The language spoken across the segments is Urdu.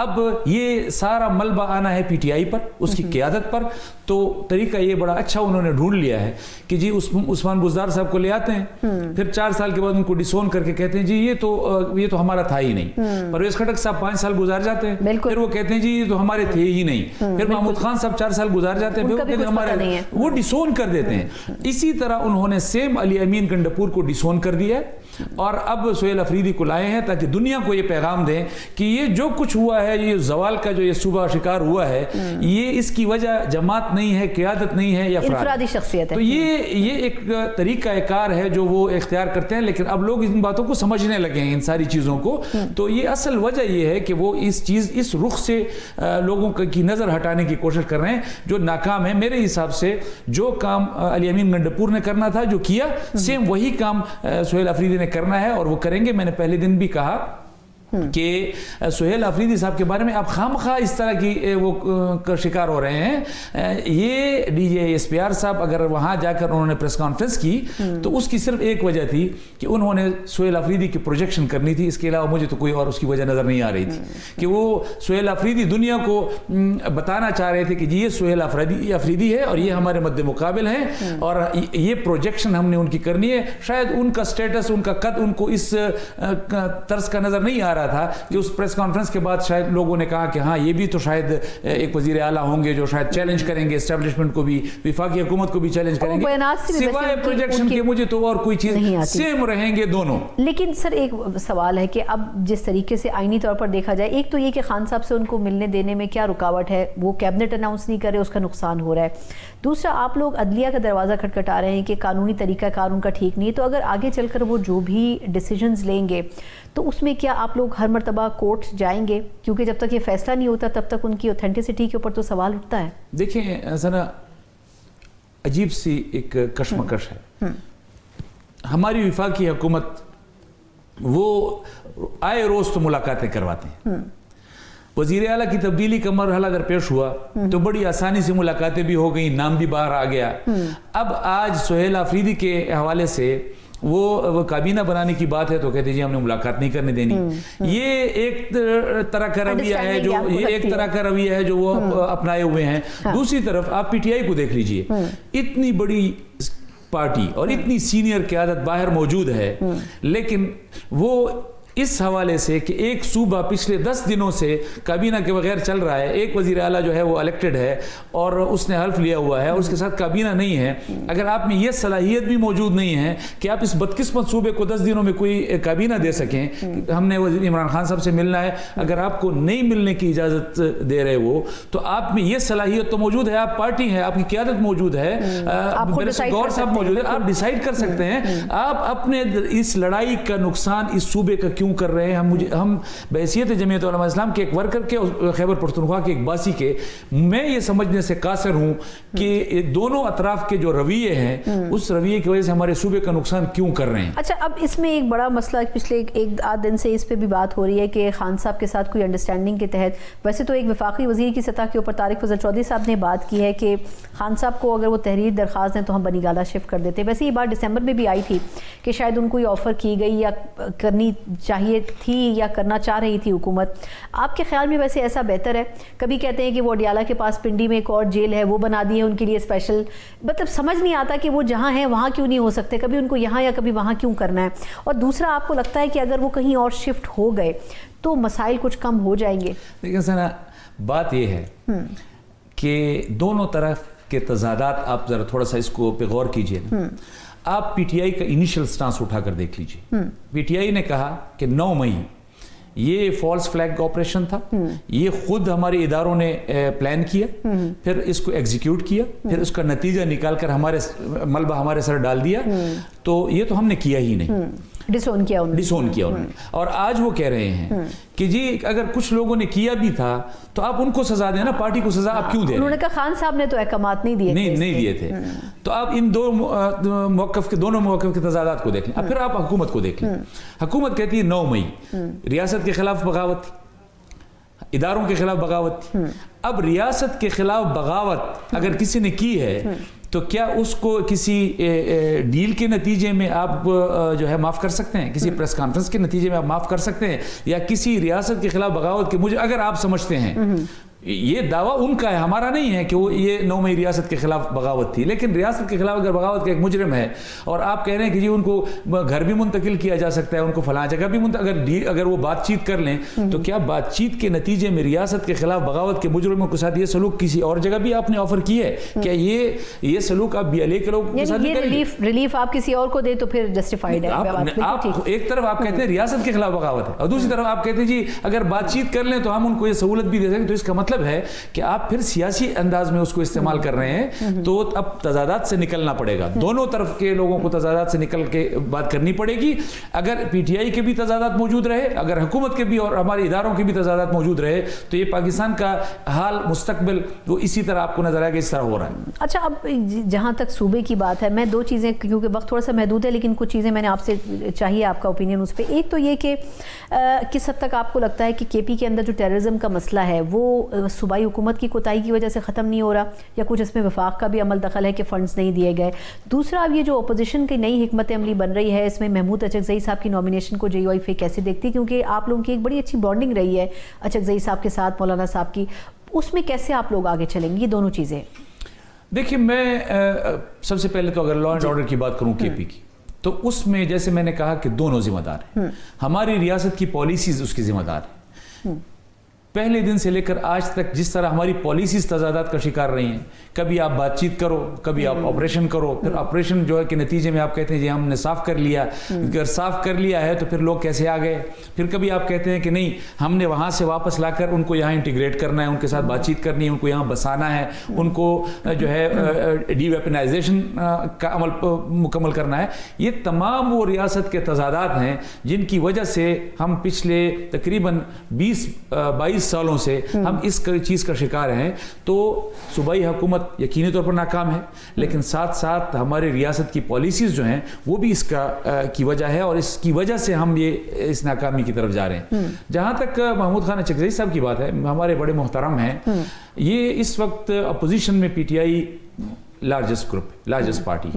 اب یہ سارا ملبہ آنا ہے پی ٹی آئی پر, اس کی قیادت پر. تو طریقہ یہ بڑا اچھا انہوں نے ڈھونڈ لیا ہے کہ جی عثمان بزدار صاحب کو لے آتے ہیں, پھر 4 سال کے بعد ان کو ڈسون کر کے کہتے ہیں جی یہ تو ہمارا تھا ہی نہیں. پرویز خٹک صاحب 5 سال گزار جاتے ہیں, پھر وہ کہتے ہیں جی یہ تو ہمارے تھے ہی نہیں. پھر محمود خان صاحب 4 سال گزار جاتے ہیں, پھر وہ کہتے ہیں ہمارے, وہ ڈسون کر دیتے ہیں. اسی طرح انہوں نے سیم علی امین گنڈپور کو ڈسون کر دیا ہے, اور اب سہیل افریدی کو لائے ہیں تاکہ دنیا کو یہ پیغام دیں کہ یہ جو کچھ ہوا ہے, یہ زوال کا جو یہ صوبہ شکار ہوا ہے, یہ اس کی وجہ جماعت نہیں ہے, قیادت نہیں ہے, یا انفرادی شخصیت ہے. تو یہ ایک طریقہ کار ہے جو وہ اختیار کرتے ہیں, لیکن اب لوگ ان باتوں کو سمجھنے لگے ہیں, ان ساری چیزوں کو. تو یہ اصل وجہ یہ ہے کہ وہ اس رخ سے لوگوں کی نظر ہٹانے کی کوشش کر رہے ہیں جو ناکام ہے. میرے حساب سے جو کام علی امین گنڈپور نے کرنا تھا, جو کیا, سیم وہی کام سہیل افریدی نے کرنا ہے, اور وہ کریں گے. میں نے پہلے دن بھی کہا کہ سہیل افریدی صاحب کے بارے میں آپ خامخواہ اس طرح کی وہ شکار ہو رہے ہیں. یہ D J S P R صاحب اگر وہاں جا کر انہوں نے پریس کانفرنس کی تو اس کی صرف ایک وجہ تھی کہ انہوں نے سہیل افریدی کی پروجیکشن کرنی تھی. اس کے علاوہ مجھے تو کوئی اور اس کی وجہ نظر نہیں آ رہی تھی کہ وہ سہیل افریدی دنیا کو بتانا چاہ رہے تھے کہ جی یہ سہیل افریدی ہے اور یہ ہمارے مد مقابل ہیں, اور یہ پروجیکشن ہم نے ان کی کرنی ہے. شاید ان کا سٹیٹس, ان کا قد ان کو اس طرز کا نظر نہیں آ رہا تھا کہ اس پریس کانفرنس کے بعد شاید لوگوں نے کہا کہ ہاں یہ بھی تو شاید ایک وزیر اعلیٰ ہوں گے جو شاید چیلنج کریں گے اسٹیبلشمنٹ کو بھی, وفاقی حکومت کو بھی چیلنج کریں گے. سوائے پروجیکشن کے مجھے تو اور کوئی چیز سیم رہیں گے دونوں. لیکن سر ایک سوال ہے کہ اب جس طریقے سے آئینی طور پر دیکھا جائے, ایک تو یہ کہ خان صاحب سے ان کو ملنے دینے میں کیا رکاوٹ ہے, وہ کیبنٹ اناؤنس نہیں کر رہے, اس کا نقصان ہو رہا ہے. دوسرا, آپ لوگ عدلیہ کا دروازہ کھٹکھٹا رہے ہیں کہ قانونی طریقہ کار ان کا ٹھیک نہیں ہے, تو اگر آگے چل کر وہ جو بھی ڈیسیجنز لیں گے تو اس میں کیا آپ لوگ ہر مرتبہ کورٹ جائیں گے؟ کیونکہ جب تک یہ فیصلہ نہیں ہوتا تب تک ان کی اوتھینٹسٹی کے اوپر تو سوال اٹھتا ہے. دیکھیں ذرا عجیب سی ایک کشمکش ہے. ہماری وفاقی حکومت وہ آئے روز تو ملاقاتیں کرواتے ہیں. وزیر اعلیٰ کی تبدیلی کا مرحلہ اگر پیش ہوا تو بڑی آسانی سے ملاقاتیں بھی ہو گئیں, نام بھی باہر آ گیا. اب آج سہیل افریدی کے حوالے سے وہ کابینہ بنانے کی بات ہے تو کہتے جی ہم نے ملاقات نہیں کرنے دینی. یہ ایک طرح کا رویہ ہے جو وہ اپنائے ہوئے ہیں. دوسری طرف آپ پی ٹی آئی کو دیکھ لیجئے, اتنی بڑی پارٹی اور اتنی سینئر قیادت باہر موجود ہے, لیکن وہ اس حوالے سے کہ ایک صوبہ پچھلے 10 دنوں سے کابینہ کے بغیر چل رہا ہے, ایک وزیر اعلیٰ جو ہے وہ الیکٹڈ ہے اور اس نے حلف لیا ہوا ہے, اور اس کے ساتھ کابینہ نہیں ہے. اگر آپ میں یہ صلاحیت بھی موجود نہیں ہے کہ آپ اس بدقسمت صوبے کو 10 دنوں میں کوئی کابینہ دے سکیں, ہم نے وزیر عمران خان صاحب سے ملنا ہے, اگر آپ کو نہیں ملنے کی اجازت دے رہے وہ, تو آپ میں یہ صلاحیت تو موجود ہے, آپ پارٹی ہیں, آپ کی قیادت موجود ہے, گور صاحب موجود ہے, آپ ڈیسائیڈ کر سکتے ہیں آپ اپنے اس لڑائی کا نقصان اس صوبے کا کیوں کر رہے ہیں. ہم بحیثیت جمعیت علماء اسلام کے ایک ورکر کے, خیبر پختونخوا کے ایک باسی کے, میں یہ سمجھنے سے قاصر ہوں کہ دونوں اطراف کے جو رویے ہیں اس رویے کی وجہ سے ہمارے صوبے کا نقصان کیوں کر رہے ہیں. اچھا, اب اس میں ایک بڑا مسئلہ پچھلے 1-8 دن سے اس پہ بھی بات ہو رہی ہے کہ خان صاحب کے ساتھ کوئی انڈرسٹینڈنگ کے تحت, ویسے تو ایک وفاقی وزیر کی سطح کے اوپر طارق فضل چودھری صاحب نے بات کی ہے کہ خان صاحب کو اگر وہ تحریر درخواست دیں تو ہم بنی گالہ شفٹ کر دیتے. ویسے یہ بات دسمبر میں بھی آئی تھی کہ شاید ان کو یہ آفر کی گئی یا کرنی چاہیے تھی یا کرنا چاہ رہی تھی حکومت. آپ کے خیال میں ویسے ایسا بہتر ہے؟ کبھی کہتے ہیں کہ وہ اڈیالہ کے پاس پنڈی میں ایک اور جیل ہے وہ بنا دی ہے ان کے لیے اسپیشل, مطلب سمجھ نہیں آتا کہ وہ جہاں ہیں وہاں کیوں نہیں ہو سکتے, کبھی ان کو یہاں یا کبھی وہاں کیوں کرنا ہے. اور دوسرا, آپ کو لگتا ہے کہ اگر وہ کہیں اور شفٹ ہو گئے تو مسائل کچھ کم ہو جائیں گے؟ لیکن سنا بات یہ ہے کہ دونوں طرف کے تضادات آپ ذرا تھوڑا سا اس کو پہ غور کیجئے نا. آپ پی ٹی آئی کا انیشل سٹانس اٹھا کر دیکھ لیجئے. پی ٹی آئی نے کہا کہ 9 مئی یہ فالس فلیگ کا آپریشن تھا, یہ خود ہمارے اداروں نے پلان کیا, پھر اس کو ایگزیکیوٹ کیا, پھر اس کا نتیجہ نکال کر ملبہ ہمارے سر ڈال دیا, تو یہ تو ہم نے کیا ہی نہیں, ڈسون کیا انہوں نے. اور آج وہ کہہ رہے ہیں کہ جی اگر کچھ لوگوں نے کیا بھی تھا تو آپ ان کو سزا دیں نا, پارٹی کو سزا آپ کیوں دے رہے ہیں؟ انہوں نے کہا خان صاحب نے تو احکامات نہیں دیے تھے. تو آپ ان دونوں موقف کے تضادات کو دیکھ لیں. اب پھر آپ حکومت کو دیکھ لیں. حکومت کہتی ہے 9 مئی ریاست کے خلاف بغاوت تھی, اداروں کے خلاف بغاوت تھی. اب ریاست کے خلاف بغاوت اگر کسی نے کی ہے تو کیا اس کو کسی ڈیل کے نتیجے میں آپ جو ہے معاف کر سکتے ہیں؟ کسی پریس کانفرنس کے نتیجے میں آپ معاف کر سکتے ہیں؟ یا کسی ریاست کے خلاف بغاوت کے مجھے اگر آپ سمجھتے ہیں یہ دعویٰ ان کا ہے، ہمارا نہیں ہے کہ وہ یہ 9 مئی ریاست کے خلاف بغاوت تھی، لیکن ریاست کے خلاف اگر بغاوت کا ایک مجرم ہے اور آپ کہہ رہے ہیں کہ جی ان کو گھر بھی منتقل کیا جا سکتا ہے، ان کو فلاں جگہ بھی اگر وہ بات چیت کر لیں تو کیا بات چیت کے نتیجے میں ریاست کے خلاف بغاوت کے مجرموں کے ساتھ یہ سلوک کسی اور جگہ بھی آپ نے آفر کی ہے؟ کیا یہ سلوک آپ BLA کے لوگوں کے ساتھ بھی کریں گے؟ ریلیف آپ کسی اور کو دیں تو پھر جسٹیفائیڈ ہے۔ آپ ایک طرف آپ کہتے ہیں ریاست کے خلاف بغاوت ہے اور دوسری طرف آپ کہتے ہیں جی اگر بات چیت کر لیں تو ہم ان کو یہ سہولت بھی دے سکیں، تو اس کا مطلب ہے کہ آپ پھر سیاسی انداز میں اس کو استعمال کر رہے ہیں، تو اب تضادات سے نکلنا پڑے گا، دونوں طرف کے لوگوں کو تضادات سے نکل کے بات کرنی پڑے گی۔ اگر PTI کے بھی تضادات موجود رہے، اگر حکومت کے بھی اور ہمارے اداروں کے بھی تضادات موجود رہے، تو یہ پاکستان کا حال مستقبل وہ اسی طرح آپ کو نظر آئے گا اس طرح ہو رہا ہے۔ اچھا، اب جہاں تک صوبے کی بات ہے، میں 2 چیزیں، کیونکہ وقت تھوڑا سا محدود ہے لیکن کچھ چیزیں میں نے آپ سے چاہیے آپ کا اوپینین اس پہ۔ ایک تو یہ کہ کس حد تک آپ کو لگتا ہے کہ KP کے اندر جو ٹیررزم کا مسئلہ ہے وہ صوبائی حکومت کی کوتاہی کی وجہ سے ختم نہیں ہو رہا، یا کچھ اس میں وفاق کا بھی عمل دخل ہے کہ فنڈز نہیں دیے گئے؟ دوسرا، اب یہ جو اپوزیشن کی نئی حکمت عملی بن رہی ہے، اس میں محمود اچکزئی صاحب کی نومینیشن کو JUIF کیسے دیکھتی؟ کیونکہ آپ لوگوں کی ایک بڑی اچھی بانڈنگ رہی ہے اچکزئی صاحب کے ساتھ، مولانا صاحب کی، اس میں کیسے آپ لوگ آگے چلیں گے یہ دونوں چیزیں؟ دیکھیں، میں سب سے پہلے تو اگر لا اینڈ آرڈر کی بات کروں KP کی، تو اس میں جیسے میں نے کہا کہ دونوں ذمہ دار ہیں۔ ہماری ریاست کی پالیسیز اس کی ذمہ دار ہیں۔ پہلے دن سے لے کر آج تک جس طرح ہماری پالیسیز تضادات کا شکار رہی ہیں، کبھی آپ بات چیت کرو، کبھی آپ آپریشن کرو، پھر آپریشن جو ہے کہ نتیجے میں آپ کہتے ہیں جی ہم نے صاف کر لیا، اگر صاف کر لیا ہے تو پھر لوگ کیسے آ گئے؟ پھر کبھی آپ کہتے ہیں کہ نہیں ہم نے وہاں سے واپس لا کر ان کو یہاں انٹیگریٹ کرنا ہے، ان کے ساتھ بات چیت کرنی ہے، ان کو یہاں بسانا ہے، ان کو جو ہے ڈی ویپنائزیشن کا عمل مکمل کرنا ہے۔ یہ تمام وہ ریاست کے تضادات ہیں جن کی وجہ سے ہم پچھلے تقریباً 20-22 سالوں سے ہم اس چیز کا شکار ہیں۔ تو صوبائی حکومت یقینی طور پر ناکام ہے، لیکن ساتھ ساتھ ہمارے ریاست کی پالیسیز جو ہیں وہ بھی اس کی وجہ ہے، اور اس کی وجہ سے ہم اس ناکامی کی طرف جا رہے ہیں۔ جہاں تک محمود خان اچکزئی صاحب کی بات ہے، ہمارے بڑے محترم ہیں، یہ اس وقت اپوزیشن میں PTI largest group, largest party,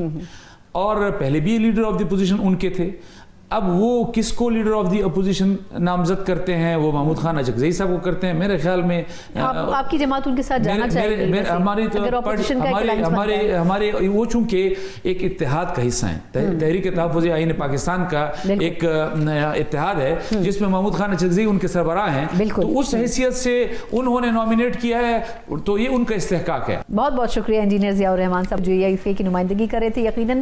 اور پہلے بھی لیڈر آف دی اپوزیشن ان کے تھے۔ اب وہ کس کو لیڈر آف دی اپوزیشن نامزد کرتے ہیں؟ وہ محمود خان اچکزئی صاحب کو کرتے ہیں۔ میرے خیال میں آپ کی جماعت ان کے ساتھ جانا چاہیے، ہمارے وہ چونکہ ایک اتحاد کا حصہ ہیں، تحریک تحفظ آئین پاکستان کا ایک اتحاد ہے جس میں محمود خان اچکزئی ان کے سربراہ ہیں، تو اس حیثیت سے انہوں نے نامینیٹ کیا ہے، تو یہ ان کا استحقاق ہے۔ بہت بہت شکریہ انجینئر ضیاء الرحمان صاحب جو JUIF کی نمائندگی کر رہے تھے۔ یقیناً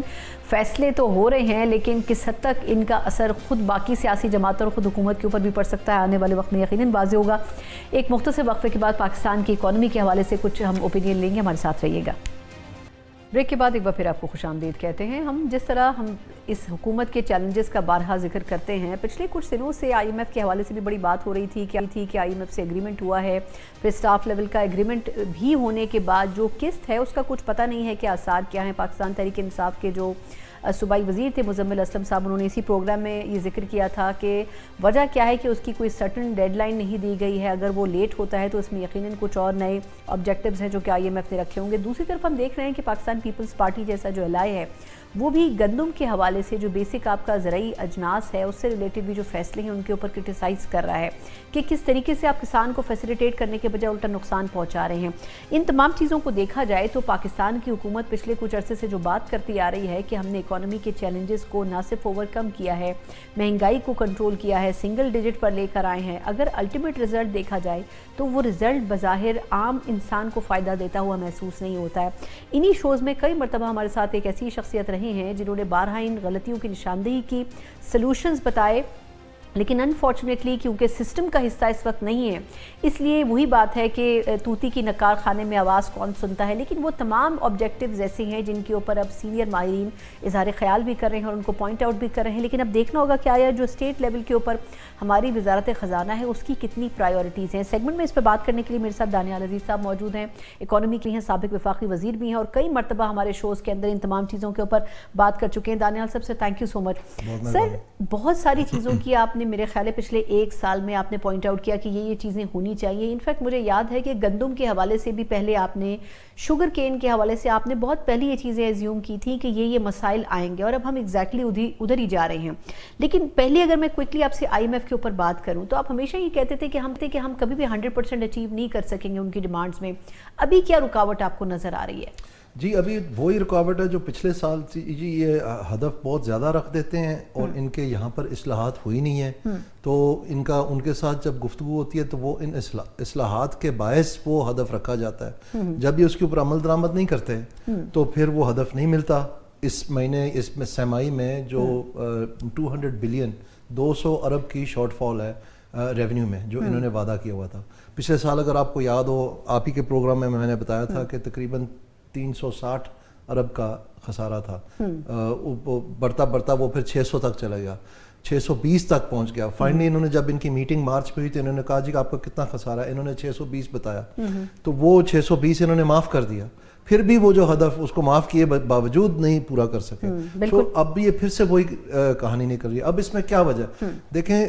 فیصلے تو ہو رہے ہیں، لیکن کس حد تک ان کا اثر خود باقی سیاسی جماعتوں اور خود حکومت کے اوپر بھی پڑ سکتا ہے، آنے والے وقت میں یقیناً واضح ہوگا۔ ایک مختصر وقفے کے بعد پاکستان کی اکانومی کے حوالے سے کچھ ہم اوپینین لیں گے، ہمارے ساتھ رہیے گا۔ بریک کے بعد ایک بار پھر آپ کو خوش آمدید کہتے ہیں۔ ہم جس طرح اس حکومت کے چیلنجز کا بارہا ذکر کرتے ہیں، پچھلے کچھ دنوں سے IMF کے حوالے سے بھی بڑی بات ہو رہی تھی کہ IMF سے ایگریمنٹ ہوا ہے، پھر سٹاف لیول کا ایگریمنٹ بھی ہونے کے بعد جو قسط ہے اس کا کچھ پتہ نہیں ہے کہ آثار کیا ہیں۔ پاکستان تحریک انصاف کے جو صوبائی وزیر تھے مزمل اسلم صاحب، انہوں نے اسی پروگرام میں یہ ذکر کیا تھا کہ وجہ کیا ہے کہ اس کی کوئی سرٹن ڈیڈ لائن نہیں دی گئی ہے، اگر وہ لیٹ ہوتا ہے تو اس میں یقیناً کچھ اور نئے آبجیکٹیوز ہیں جو کہ IMF نے رکھے ہوں گے۔ دوسری طرف ہم دیکھ رہے ہیں کہ پاکستان پیپلز پارٹی جیسا جو الائے ہے وہ بھی گندم کے حوالے سے جو بیسک آپ کا زرعی اجناس ہے اس سے ریلیٹڈ بھی جو فیصلے ہیں ان کے اوپر کرٹیسائز کر رہا ہے کہ کس طریقے سے آپ کسان کو فیسیلیٹیٹ کرنے کے بجائے الٹا نقصان پہنچا رہے ہیں۔ ان تمام چیزوں کو دیکھا جائے تو پاکستان کی حکومت پچھلے کچھ عرصے سے جو بات کرتی آ رہی ہے کہ ہم نے اکانومی کے چیلنجز کو نہ صرف اوور کم کیا ہے، مہنگائی کو کنٹرول کیا ہے، سنگل ڈیجٹ پر لے کر آئے ہیں، اگر الٹیمیٹ رزلٹ دیکھا جائے تو وہ رزلٹ بظاہر عام انسان کو فائدہ دیتا ہوا محسوس نہیں ہوتا ہے۔ انہی شوز میں کئی مرتبہ ہمارے ساتھ ایک ایسی شخصیت رہی ہیں جنہوں نے بارہا ان غلطیوں کی نشاندہی کی، سلوشنز بتائے، لیکن انفارچونیٹلی کیونکہ سسٹم کا حصہ اس وقت نہیں ہے اس لیے وہی بات ہے کہ طوطی کی نکار خانے میں آواز کون سنتا ہے۔ لیکن وہ تمام آبجیکٹیوز ایسے ہیں جن کے اوپر اب سینئر ماہرین اظہار خیال بھی کر رہے ہیں اور ان کو پوائنٹ آؤٹ بھی کر رہے ہیں، لیکن اب دیکھنا ہوگا کہ آیا جو اسٹیٹ لیول کے اوپر ہماری وزارت خزانہ ہے اس کی کتنی پرائیورٹیز ہیں۔ سیگمنٹ میں اس پہ بات کرنے کے لیے میرے ساتھ دانیال عزیز صاحب موجود ہیں، اکانومی کے ہیں، سابق وفاقی وزیر بھی ہیں اور کئی مرتبہ ہمارے شوز کے اندر ان تمام چیزوں کے اوپر بات کر چکے ہیں۔ دانیال صاحب سے تھینک یو سو مچ۔ سر، بہت ساری چیزوں کی آپ نے میرے خیال ہے پچھلے 1 سال میں آپ نے پوائنٹ آؤٹ کیا کہ یہ چیزیں ہونی چاہیے. انفیکٹ مجھے یاد ہے کہ گندم کے حوالے سے بھی پہلے آپ نے, شوگر کین کے حوالے سے آپ نے بہت پہلے یہ چیزیں ایزیوم کی تھیں کہ یہ مسائل آئیں گے, اور اب ہم ایگزیکٹلی ادھر ہی جا رہے ہیں. لیکن پہلے اگر میں کوئکلی آپ سے IMF کے اوپر بات کروں تو آپ ہمیشہ یہ کہتے تھے کہ ہم کبھی بھی 100% اچیو نہیں کر سکیں گے ان کی ڈیمانڈز میں. ابھی کیا رکاوٹ آپ کو نظر آ رہی ہے؟ جی ابھی وہی رکاوٹ ہے جو پچھلے سال تھی جی. یہ ہدف بہت زیادہ رکھ دیتے ہیں اور ان کے یہاں پر اصلاحات ہوئی نہیں ہیں, تو ان کے ساتھ جب گفتگو ہوتی ہے تو وہ ان اصلاحات کے باعث وہ ہدف رکھا جاتا ہے. جب یہ اس کے اوپر عمل درآمد نہیں کرتے تو پھر وہ ہدف نہیں ملتا. اس مہینے اس میں سرمائی میں جو 200 بلین 200 ارب کی شارٹ فال ہے ریونیو میں جو انہوں نے وعدہ کیا ہوا تھا. پچھلے سال اگر آپ کو یاد ہو, آپ ہی کے پروگرام میں میں نے بتایا تھا کہ تقریباً 360 ارب کا خسارہ تھا. بڑھتا بڑھتا وہ پھر 600 تک چلا گیا, 620 تک پہنچ گیا. فائنلی انہوں نے جب ان کی میٹنگ مارچ پہ ہوئی تو انہوں نے کہا جی آپ کا کتنا خسارہ ہے, انہوں نے 620 بتایا, تو وہ 620 انہوں نے معاف کر دیا. پھر بھی وہ جو ہدف اس کو معاف کیے باوجود نہیں پورا کر سکے. تو اب یہ پھر سے وہی کہانی نہیں کر رہی. اب اس میں کیا وجہ دیکھیں,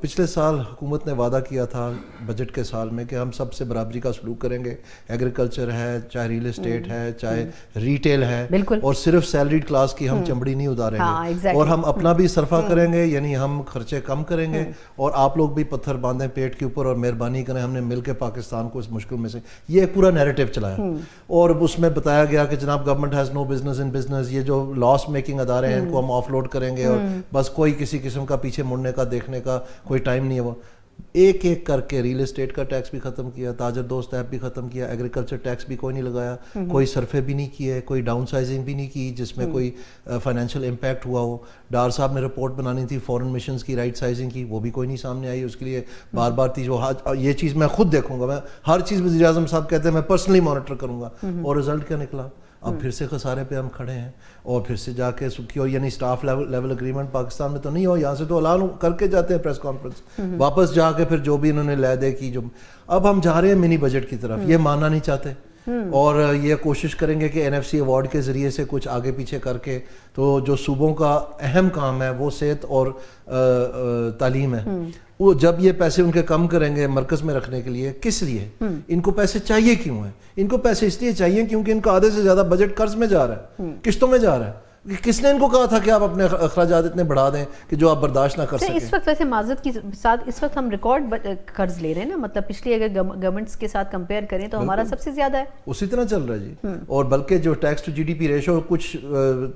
پچھلے سال حکومت نے وعدہ کیا تھا بجٹ کے سال میں کہ ہم سب سے برابری کا سلوک کریں گے. ایگریکلچر ہے, چاہے ریل اسٹیٹ ہے, چاہے ریٹیل ہے, اور صرف سیلریڈ کلاس کی ہم چمڑی نہیں اتاریں گے, اور ہم اپنا بھی صرفہ کریں گے, یعنی ہم خرچے کم کریں گے, اور آپ لوگ بھی پتھر باندھیں پیٹ کے اوپر اور مہربانی کریں, ہم نے مل کے پاکستان کو اس مشکل میں سے. یہ ایک پورا نیریٹو چلایا اور اس میں بتایا گیا کہ جناب government has no business in business. یہ جو لاس میکنگ ادارے ہیں ان کو ہم آف لوڈ کریں گے, اور بس کوئی کسی قسم کا پیچھے مڑنے کا دیکھنے کا کوئی ٹائم نہیں ہے. وہ ایک ایک کر کے ریل اسٹیٹ کا ٹیکس بھی ختم کیا, تاجر دوست ایپ بھی ختم کیا, ایگریکلچر ٹیکس بھی کوئی نہیں لگایا, کوئی سرفے بھی نہیں کیے, کوئی ڈاؤن سائزنگ بھی نہیں کی جس میں کوئی فائنینشیل امپیکٹ ہوا ہو. ڈار صاحب نے رپورٹ بنانی تھی فورن مشنز کی رائٹ سائزنگ کی, وہ بھی کوئی نہیں سامنے آئی. اس کے لیے بار بار تھی جو یہ چیز میں خود دیکھوں گا, میں ہر چیز وزیر اعظم صاحب کہتے ہیں میں پرسنلی مانیٹر کروں گا, اور رزلٹ کیا نکلا؟ اب پھر سے خسارے پہ ہم کھڑے ہیں, اور پھر سے جا کے سکیور یعنی اسٹاف لیول اگریمنٹ پاکستان میں تو نہیں ہو, یہاں سے تو اعلان کر کے جاتے ہیں پریس کانفرنس, واپس جا کے پھر جو بھی انہوں نے لے دے کی. جو اب ہم جا رہے ہیں منی بجٹ کی طرف, یہ ماننا نہیں چاہتے, اور یہ کوشش کریں گے کہ NFC ایوارڈ کے ذریعے سے کچھ آگے پیچھے کر کے. تو جو صوبوں کا اہم کام ہے وہ صحت اور تعلیم ہے, وہ جب یہ پیسے ان کے کم کریں گے مرکز میں رکھنے کے لیے, کس لیے ان کو پیسے چاہیے؟ کیوں ہیں ان کو پیسے؟ اس لیے چاہیے کیونکہ ان کا آدھے سے زیادہ بجٹ قرض میں جا رہا ہے, قسطوں میں جا رہا ہے. کس نے ان کو کہا تھا کہ آپ اپنے اخراجات اتنے بڑھا دیں کہ جو آپ برداشت نہ کر سکیں؟ اس وقت ویسے معذرت کے ساتھ اس وقت ہم ریکارڈ قرض لے رہے ہیں نا, مطلب پچھلی اگر گورنمنٹس کے ساتھ کمپیئر کریں تو ہمارا سب سے زیادہ ہے. اسی طرح چل رہا ہے جی. اور بلکہ جو ٹیکس ٹو GDP ریشو کچھ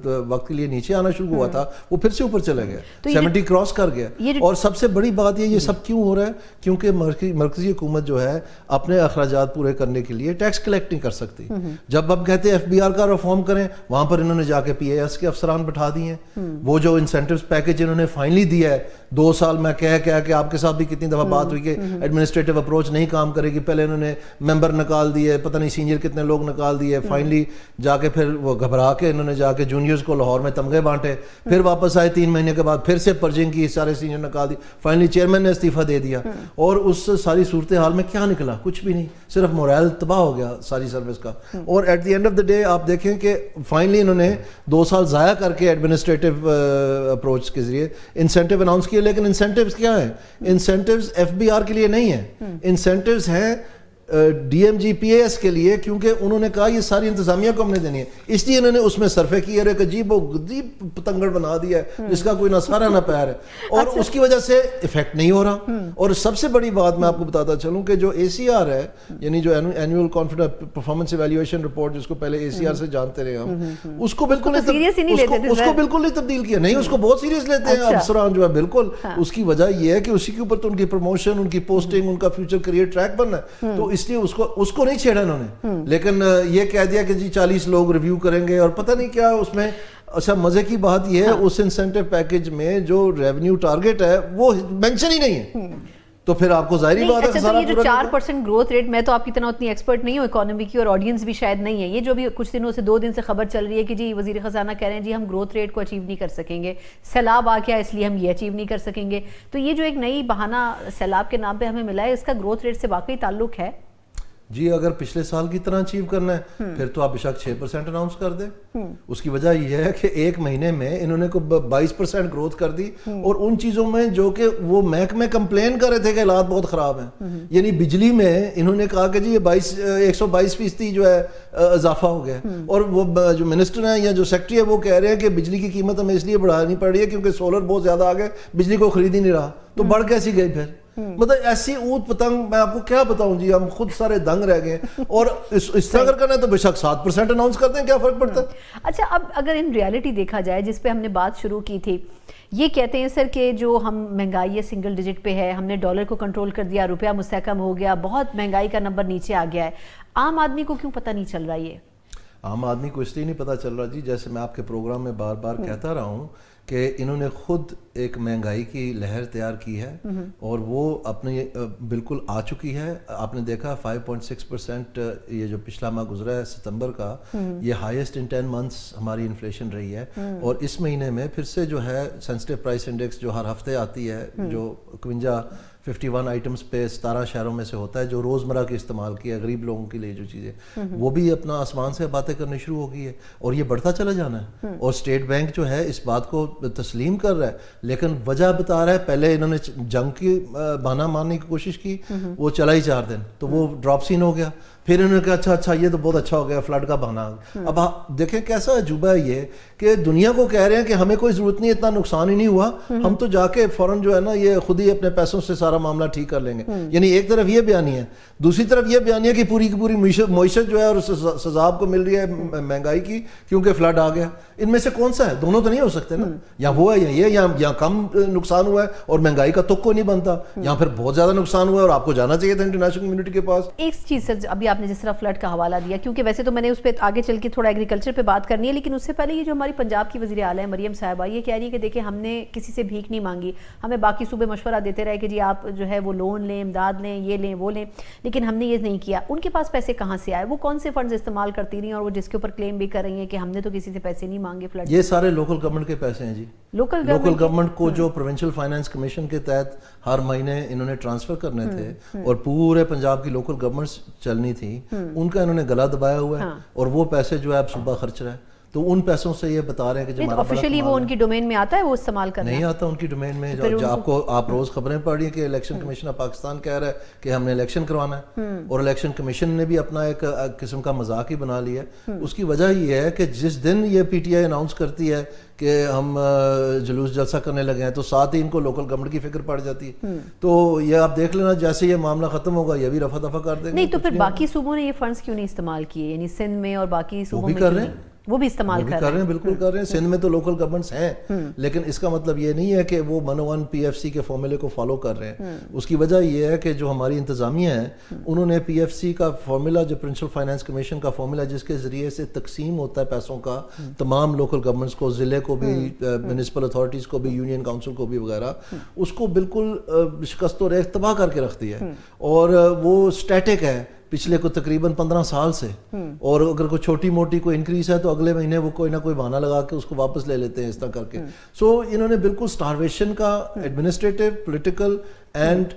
وقت کے لیے نیچے آنا شروع ہوا تھا وہ پھر سے اوپر چلا گیا, 70 کراس کر گیا. اور سب سے بڑی بات یہ سب کیوں ہو رہا ہے؟ کیونکہ مرکزی حکومت جو ہے اپنے اخراجات پورے کرنے کے لیے ٹیکس کلیکٹ نہیں کر سکتی. جب اب کہتے ہیں FBR کا ریفارم کریں, وہاں پر انہوں نے جا کے PAS کے افسران بٹھا ہیں. وہ جو انسینٹیوز پیکج انہوں نے فائنلی دیا ہے, 2 سال میں کہہ کہ آپ کے ساتھ بھی کتنی دفعہ بات ہوئی کہ ایڈمنسٹریٹو اپروچ نہیں کام کرے گی. پہلے انہوں نے ممبر نکال دیے, پتہ نہیں سینئر کتنے لوگ نکال دیے, فائنلی جا کے پھر وہ گھبرا کے انہوں نے جا کے جونیئرز کو لاہور میں تمغے بانٹے, پھر واپس آئے 3 مہینے کے بعد, پھر سے پرجنگ کی, سارے سینئر نکال دی, فائنلی چیئرمین نے استعفیٰ دے دیا. اور اس ساری صورتحال میں کیا نکلا؟ کچھ بھی نہیں, صرف مورائل تباہ ہو گیا ساری سروس کا. اور at the end of the day آپ دیکھیں کہ فائنلی انہوں نے 2 سال ضائع کر کے ایڈمنسٹریٹو اپروچ کے ذریعے انسینٹیو اناؤنس کیے. لیکن انسینٹیوز کیا ہیں؟ انسینٹیوز FBR کے لیے نہیں ہیں, انسینٹیوز ہیں DMG PAS کے لیے, کیونکہ انہوں نے کہا یہ ساری انتظامیہ کو ہم نے دینی ہے. اس لیے انہوں نے اس میں سرفے کیے ایک عجیب و غریب پتنگڑ بنا دیا ہے جس کا کوئی نہ سارا نہ پیر ہے, اور اس کی وجہ سے افیکٹ نہیں ہو رہا. اور سب سے بڑی بات میں آپ کو بتاتا چلوں کہ جو ACR ہے, یعنی جو annual confidence performance evaluation report جس کو پہلے ACR سے جانتے رہے ہم, اس کو بالکل نہیں تبدیل کیا. نہیں, اس کو بہت سیریس لیتے ہیں افسران جو ہے بالکل. اس کی وجہ یہ ہے کہ اسی کے اوپر تو ان کی پروموشن, ان کی پوسٹنگ, ان کا فیوچر کریئر ٹریک بننا ہے. تو اس لیے اس کو نہیں چھیڑا انہوں نے, لیکن یہ کہہ دیا کہ جی 40 لوگ ریویو کریں گے, اور پتہ نہیں کیا اس میں. اچھا مزے کی بات یہ ہے اس انسینٹیو پیکج میں جو ریونیو ٹارگٹ ہے وہ مینشن ہی نہیں ہے. تو پھر آپ کو ظاہری بات ہے خسارہ پورا. 4% گروتھ ریٹ, میں تو آپ کی طرح اتنی ایکسپرٹ نہیں ہوں اکانومی کی, اور آڈینس بھی شاید نہیں ہے. یہ جو بھی کچھ دنوں سے 2 دن سے خبر چل رہی ہے کہ جی وزیر خزانہ کہہ رہے ہیں جی ہم گروتھ ریٹ کو اچیو نہیں کر سکیں گے, سیلاب آ گیا اس لیے ہم یہ اچیو نہیں کر سکیں گے. تو یہ جو ایک نئی بہانہ سیلاب کے نام پہ ہمیں ملا ہے, اس کا گروتھ ریٹ سے واقعی تعلق ہے؟ جی اگر پچھلے سال کی طرح اچیو کرنا ہے پھر تو آپ بے شک 6% اناؤنس کر دیں. اس کی وجہ یہ ہے کہ ایک مہینے میں انہوں نے 22% گروتھ کر دی, اور ان چیزوں میں جو کہ وہ محکمے کمپلین کر رہے تھے کہ حالات بہت خراب ہیں. یعنی بجلی میں انہوں نے کہا کہ جی یہ 122% جو ہے اضافہ ہو گیا, اور وہ جو منسٹر ہیں یا جو سیکٹری ہے وہ کہہ رہے ہیں کہ بجلی کی قیمت ہمیں اس لیے بڑھانی پڑ رہی ہے کیونکہ سولر بہت زیادہ آ گئے, بجلی کو خرید ہی نہیں رہا. تو بڑھ کیسی گئی پھر؟ مطلب ایسی اوت پتنگ میں آپ کو کیا بتاؤں جی, ہم خود سارے دنگ رہ گئے. اور اس طرح اگر کرنا ہے تو بے شک 7% اناؤنس کرتے ہیں, کیا فرق پڑتا ہے؟ اچھا اب اگر ان ریالٹی دیکھا جائے جس پہ ہم نے بات شروع کی تھی, یہ کہتے ہیں سر کہ جو ہم مہنگائی ہے سنگل ڈیجٹ پہ ہے, ہم نے ڈالر کو کنٹرول کر دیا, روپیہ مستحکم ہو گیا, بہت مہنگائی کا نمبر نیچے آ گیا ہے. عام آدمی کو کیوں پتہ نہیں چل رہا؟ یہ عام آدمی کو اس لیے نہیں پتہ چل رہا جی, جیسے میں آپ کے پروگرام میں بار بار کہتا رہا ہوں کہ انہوں نے خود ایک مہنگائی کی لہر تیار کی ہے, اور وہ اپنے بالکل آ چکی ہے. آپ نے دیکھا 5.6% یہ جو پچھلا ماہ گزرا ہے ستمبر کا, یہ ہائیسٹ ان 10 months ہماری انفلیشن رہی ہے. اور اس مہینے میں پھر سے جو ہے سینسٹیو پرائس انڈیکس جو ہر ہفتے آتی ہے, جو 51 آئٹمز پہ 17 شہروں میں سے ہوتا ہے, جو روزمرہ کے استعمال کی ہے غریب لوگوں کے لیے جو چیزیں, وہ بھی اپنا آسمان سے باتیں کرنے شروع ہو گئی ہے, اور یہ بڑھتا چلا جانا ہے. اور اسٹیٹ بینک جو ہے اس بات کو تسلیم کر رہا ہے, لیکن وجہ بتا رہا ہے. پہلے انہوں نے جنگ کی بہانہ ماننے کی کوشش کی, وہ چلا ہی 4 دن, تو وہ ڈراپ سین ہو گیا. پھر انہوں نے کہا اچھا یہ تو بہت اچھا ہو گیا, فلڈ کا بہانہ. اب دیکھیں کیسا عجوبہ ہے یہ کہ دنیا کو کہہ رہے ہیں کہ ہمیں کوئی ضرورت نہیں, اتنا نقصان ہی نہیں ہوا, ہم تو جا کے فوراً جو ہے نا یہ خود ہی اپنے پیسوں سے سارا معاملہ ٹھیک کر لیں گے. یعنی ایک طرف یہ بیانیہ ہے, دوسری طرف یہ بیانیہ کہ پوری کی پوری معیشت جو ہے اور سزا آپ کو مل رہی ہے مہنگائی کی کیونکہ فلڈ آ گیا. ان میں سے کون سا ہے؟ دونوں تو نہیں ہو سکتے نا, یا وہ ہے یا یہ, یا کم نقصان ہوا ہے اور مہنگائی کا تک کو نہیں بنتا, یا پھر بہت زیادہ نقصان ہوا ہے اور آپ کو جانا چاہیے تھا انٹرنیشنل کمیونٹی کے پاس. ایک چیز سر, ابھی آپ نے جس طرح فلڈ کا حوالہ دیا, کیونکہ ویسے تو میں نے اس پہ آگے چل کے تھوڑا ایگریکلچر پہ بات کرنی ہے, لیکن اس سے پہلے یہ جو ہماری پنجاب کی وزیر اعلیٰ ہے مریم صاحبہ, یہ کہہ رہی ہے کہ دیکھیں ہم نے کسی سے بھیک نہیں مانگی, ہمیں باقی صوبے مشورہ دیتے رہے کہ جی آپ جو ہے وہ لون لیں, امداد لیں, یہ لیں وہ لیں, لیکن ہم نے یہ نہیں کیا. ان کے پاس پیسے کہاں سے آئے؟ وہ کون سے فنڈز استعمال کرتی رہی ہیں, اور وہ جس کے اوپر کلیم بھی کر رہی ہیں کہ ہم نے تو کسی سے پیسے نہیں مانگے فلڈ. یہ سارے لوکل گورنمنٹ کے پیسے ہیں جی, لوکل گورنمنٹ کو جو پروونشل فائنانس کمیشن کے تحت ہر مہینے انہوں نے ٹرانسفر کرنے تھے, اور پورے پنجاب کی لوکل گورنمنٹس چلنی تھی, ان کا انہوں نے گلا دبایا ہوا ہے, اور وہ پیسے جو ہے اب صوبہ خرچ رہا ہے. تو ان پیسوں سے یہ بتا رہے ہیں کہ جو ہمارا آفیشیلی وہ ان کی ڈومین میں آتا ہے, وہ استعمال کرنا نہیں آتا ان کی ڈومین میں. آپ روز خبریں پڑھ رہی ہیں کہ الیکشن کمیشن آف پاکستان کہہ رہا ہے کہ ہم نے الیکشن کروانا ہے, اور الیکشن کمیشن نے بھی اپنا ایک قسم کا مذاق ہی بنا لیا ہے. اس کی وجہ یہ ہے کہ جس دن یہ پی ٹی آئی اناؤنس کرتی ہے کہ ہم جلوس جلسہ کرنے لگے ہیں, تو ساتھ ہی ان کو لوکل گورنمنٹ کی فکر پڑ جاتی ہے. تو یہ آپ دیکھ لینا جیسے یہ معاملہ ختم ہوگا یہ بھی رفع دفع کر دیں گے. نہیں تو پھر باقی صوبوں نے یہ فنڈز کیوں نہیں استعمال کیے؟ یعنی سندھ میں اور باقی صوبوں میں کر رہے ہیں, وہ بھی استعمال کر رہے ہیں. بالکل کر رہے ہیں. سندھ میں تو لوکل گورنمنٹس ہیں, لیکن اس کا مطلب یہ نہیں ہے کہ وہ 101 پی ایف سی کے فارمولے کو فالو کر رہے ہیں. اس کی وجہ یہ ہے کہ جو ہماری انتظامیہ ہے انہوں نے پی ایف سی کا فارمولا, جو پرنسپل فائنانس کمیشن کا فارمولا جس کے ذریعے سے تقسیم ہوتا ہے پیسوں کا تمام لوکل گورنمنٹس کو, ضلع کو بھی, میونسپل اتھارٹیز کو بھی, یونین کاؤنسل کو بھی وغیرہ, اس کو بالکل شکست و ریخت تباہ کر کے رکھ دیا ہے. اور وہ اسٹیٹک ہے پچھلے کو تقریباً 15 سال سے, اور اگر کوئی چھوٹی موٹی کوئی انکریز ہے تو اگلے مہینے وہ کوئی نہ کوئی بہانہ لگا کے اس کو واپس لے لیتے ہیں اس طرح کر کے. سو انہوں نے بالکل سٹارویشن کا administrative, political and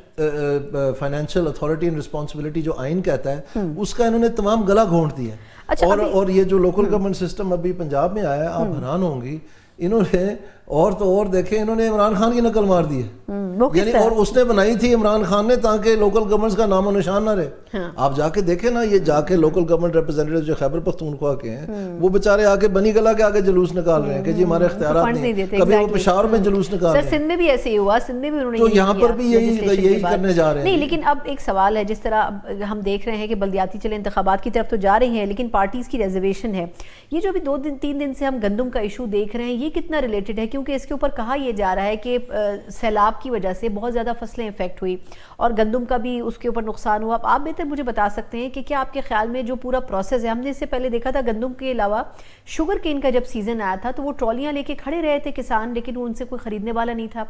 financial authority and responsibility جو آئین کہتا ہے اس کا انہوں نے تمام گلا گھونٹ دیا ہے. اور یہ جو لوکل گورنمنٹ سسٹم ابھی پنجاب میں آیا ہے, آپ حیران ہوں گی, انہوں نے اور تو اور دیکھیں انہوں نے عمران خان کی نقل مار دی ہے, یعنی اور اس نے بنائی تھی عمران خان نے تاکہ لوکل گورنمنٹس کا نام و نشان نہ رہے. آپ جا کے دیکھیں نا, یہ جا کے لوکل گورنمنٹ ریپرزینٹیو جو خیبر پختونخوا کے ہیں وہ بیچارے آ کے بنی گلا کے آگے جلوس نکال رہے ہیں کہ جی ہمارے اختیارات نہیں. کبھی وہ پشاور میں جلوس نکال رہے ہیں, سندھ میں بھی ایسے ہی ہوا, سندھ میں بھی انہوں نے, تو یہاں پر بھی یہی کرنے جا رہے ہیں. نہیں لیکن اب ایک سوال ہے, جس طرح ہم دیکھ رہے ہیں کہ بلدیاتی چلے انتخابات کی طرف تو جا رہی ہیں, لیکن پارٹیز کی ریزرویشن ہے. یہ جو ابھی 2-3 دن سے ہم گندم کا ایشو دیکھ رہے ہیں, یہ کتنا ریلیٹڈ ہے؟ کیونکہ اس کے اوپر کہا یہ جا رہا ہے کہ سیلاب کی وجہ سے بہت زیادہ فصلیں افیکٹ ہوئی اور گندم کا بھی اس کے اوپر نقصان ہوا. آپ بہتر مجھے بتا سکتے ہیں کہ کیا آپ کے خیال میں جو پورا پروسیس ہے, ہم نے اس سے پہلے دیکھا تھا گندم کے علاوہ شوگر کین کا جب سیزن آیا تھا تو وہ ٹرالیاں لے کے کھڑے رہے تھے کسان, لیکن ان سے کوئی خریدنے والا نہیں تھا.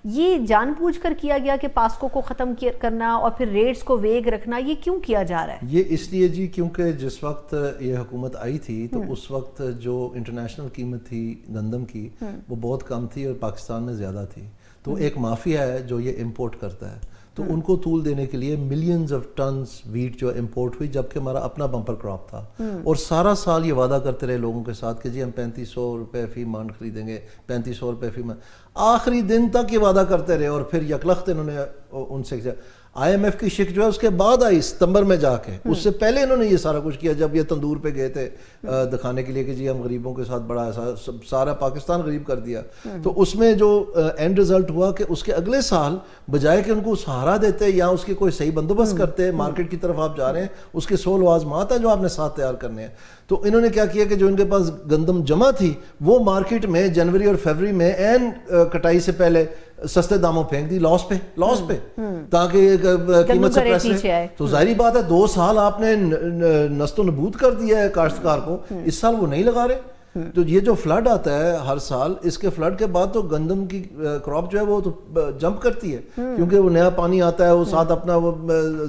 یہ جان بوجھ کر کیا گیا کہ پاسکو کو ختم کرنا اور پھر ریٹس کو ویگ رکھنا, یہ کیوں کیا جا رہا ہے؟ یہ اس لیے جی کیونکہ جس وقت یہ حکومت آئی تھی تو اس وقت جو انٹرنیشنل قیمت تھی گندم کی وہ بہت کم تھی اور پاکستان میں زیادہ تھی. تو ایک مافیا ہے جو یہ امپورٹ کرتا ہے, تو ان کو طول دینے کے لیے ملینز آف ٹنز ویٹ جو امپورٹ ہوئی، جبکہ ہمارا اپنا بمپر کراپ تھا، اور سارا سال یہ وعدہ کرتے رہے لوگوں کے ساتھ کہ جی ہم 3500 روپے فی من خریدیں گے، 3500 روپے فی من، آخری دن تک یہ وعدہ کرتے رہے، اور پھر یکلخت انہوں نے ان سے آئی ایم ایف کی شک جو ہے اس کے بعد آئی ستمبر میں جا کے، اس سے پہلے انہوں نے یہ سارا کچھ کیا جب یہ تندور پہ گئے تھے دکھانے کے لیے کہ جی ہم غریبوں کے ساتھ بڑا ایسا سارا پاکستان غریب کر دیا. تو اس میں جو اینڈ رزلٹ ہوا کہ اس کے اگلے سال بجائے کہ ان کو سہارا دیتے یا اس کے کوئی صحیح بندوبست کرتے، مارکیٹ کی طرف آپ جا رہے ہیں، اس کے 100 لوازمات ہیں جو آپ نے ساتھ تیار کرنے ہیں، تو انہوں نے کیا کیا کہ جو ان کے پاس گندم جمع تھی وہ مارکیٹ میں جنوری اور فیبری میں این کٹائی سے پہلے سستے داموں پھینک دی، لاس پہ تاکہ قیمت سے پیسے. تو ظاہری بات ہے 2 سال آپ نے نست و نبود کر دیا ہے کاشتکار کو، اس سال وہ نہیں لگا رہے. تو یہ جو فلڈ آتا ہے ہر سال، اس کے فلڈ کے بعد تو گندم کی کراپ جو ہے وہ تو جمپ کرتی ہے، کیونکہ وہ نیا پانی آتا ہے، وہ ساتھ اپنا وہ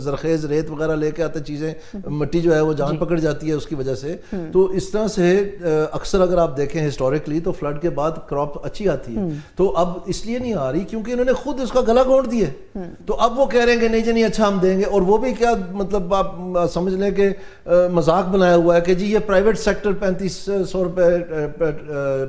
زرخیز ریت وغیرہ لے کے آتے چیزیں، مٹی جو ہے وہ جان پکڑ جاتی ہے اس کی وجہ سے. تو اس طرح سے اکثر اگر آپ دیکھیں ہسٹوریکلی تو فلڈ کے بعد کراپ اچھی آتی ہے. تو اب اس لیے نہیں آ رہی کیونکہ انہوں نے خود اس کا گلا گھونٹ دیا. تو اب وہ کہہ رہے ہیں کہ نہیں جی نہیں اچھا ہم دیں گے، اور وہ بھی کیا مطلب آپ سمجھ لیں کہ مذاق بنایا ہوا ہے کہ جی یہ پرائیویٹ سیکٹر 3500 روپے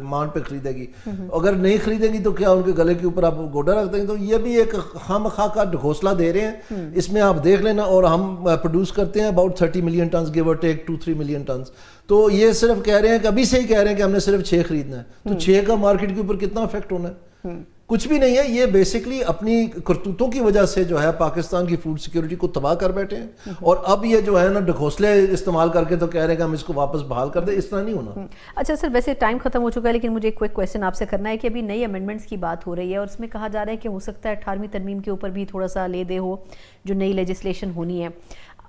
مان پہ خریدے گی، اگر نہیں خریدیں گی تو کیا ان کے گلے کے اوپر آپ گوڈا رکھ دیں گے. تو یہ بھی ایک خام خواہ کا ڈھکوسلا دے رہے ہیں، اس میں آپ دیکھ لینا. اور ہم پروڈیوس کرتے ہیں اباؤٹ 30 ملین ٹنز، گیو اور ٹیک 2-3 ملین ٹنز. تو یہ صرف کہہ رہے ہیں کہ ابھی سے ہی کہہ رہے ہیں کہ ہم نے صرف 6 خریدنا ہے. تو 6 کا مارکیٹ کے اوپر کتنا افیکٹ ہونا ہے؟ کچھ بھی نہیں ہے. یہ بیسکلی اپنی کرتوتوں کی وجہ سے جو ہے پاکستان کی فوڈ سیکیورٹی کو تباہ کر بیٹھے ہیں، اور اب یہ جو ہے نا ڈھکوسلے استعمال کر کے تو کہہ رہے ہیں کہ ہم اس کو واپس بحال کر دیں. اس طرح نہیں ہونا. اچھا سر، ویسے ٹائم ختم ہو چکا ہے لیکن مجھے ایک کوئک کویسچن آپ سے کرنا ہے کہ ابھی نئی امینڈمنٹس کی بات ہو رہی ہے، اور اس میں کہا جا رہا ہے کہ ہو سکتا ہے 18ویں ترمیم کے اوپر بھی تھوڑا سا لے دے ہو جو نئی لیجسلیشن ہونی ہے.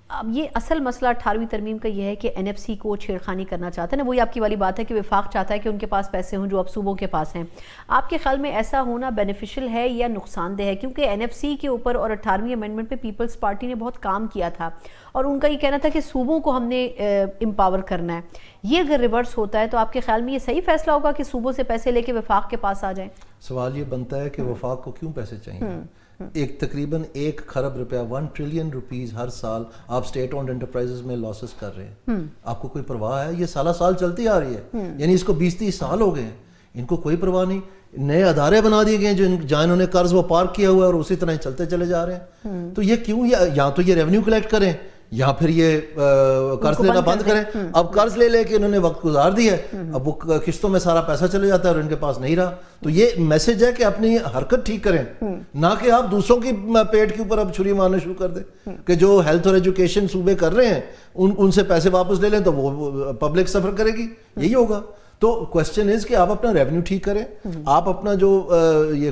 اب یہ اصل مسئلہ 18ویں ترمیم کا یہ ہے کہ این ایف سی کو چھیڑخانی کرنا چاہتا ہے نا، وہی آپ کی والی بات ہے کہ وفاق چاہتا ہے کہ ان کے پاس پیسے ہوں جو اب صوبوں کے پاس ہیں. آپ کے خیال میں ایسا ہونا بینیفیشل ہے یا نقصان دہ ہے؟ کیونکہ این ایف سی کے اوپر اور 18ویں امینڈمنٹ پہ پیپلز پارٹی نے بہت کام کیا تھا، اور ان کا یہ کہنا تھا کہ صوبوں کو ہم نے امپاور کرنا ہے. یہ اگر ریورس ہوتا ہے تو آپ کے خیال میں یہ صحیح فیصلہ ہوگا کہ صوبوں سے پیسے لے کے وفاق کے پاس آ جائیں؟ سوال یہ بنتا ہے کہ وفاق کو کیوں پیسے چاہیے؟ ایک تقریباً 1 خرب روپیہ 1 ٹریلین روپیز ہر سال آپ اسٹیٹ اونڈ انٹرپرائزز میں لاسز کر رہے ہیں. آپ کو کوئی پرواہ ہے؟ یہ سالہ سال چلتی آ رہی ہے، یعنی اس کو 20-30 سال ہو گئے ہیں، ان کو کوئی پرواہ نہیں. نئے ادارے بنا دیے گئے جہاں انہوں نے قرض وہ پارک کیا ہوا ہے اور اسی طرح چلتے چلے جا رہے ہیں. تو یہ کیوں؟ یا تو یہ ریونیو کلیکٹ کریں یا پھر یہ قرض لینا بند کریں. اب قرض لے کے انہوں نے وقت گزار دیا ہے، اب وہ قسطوں میں سارا پیسہ چلے جاتا ہے اور ان کے پاس نہیں رہا. تو یہ میسج ہے کہ اپنی حرکت ٹھیک کریں، نہ کہ آپ دوسروں کی پیٹ کے اوپر اب چھری مارنا شروع کر دیں کہ جو ہیلتھ اور ایجوکیشن صوبے کر رہے ہیں ان سے پیسے واپس لے لیں تو وہ پبلک سفر کرے گی. یہی ہوگا. تو کوشچن از کہ آپ اپنا ریونیو ٹھیک کریں، آپ اپنا جو یہ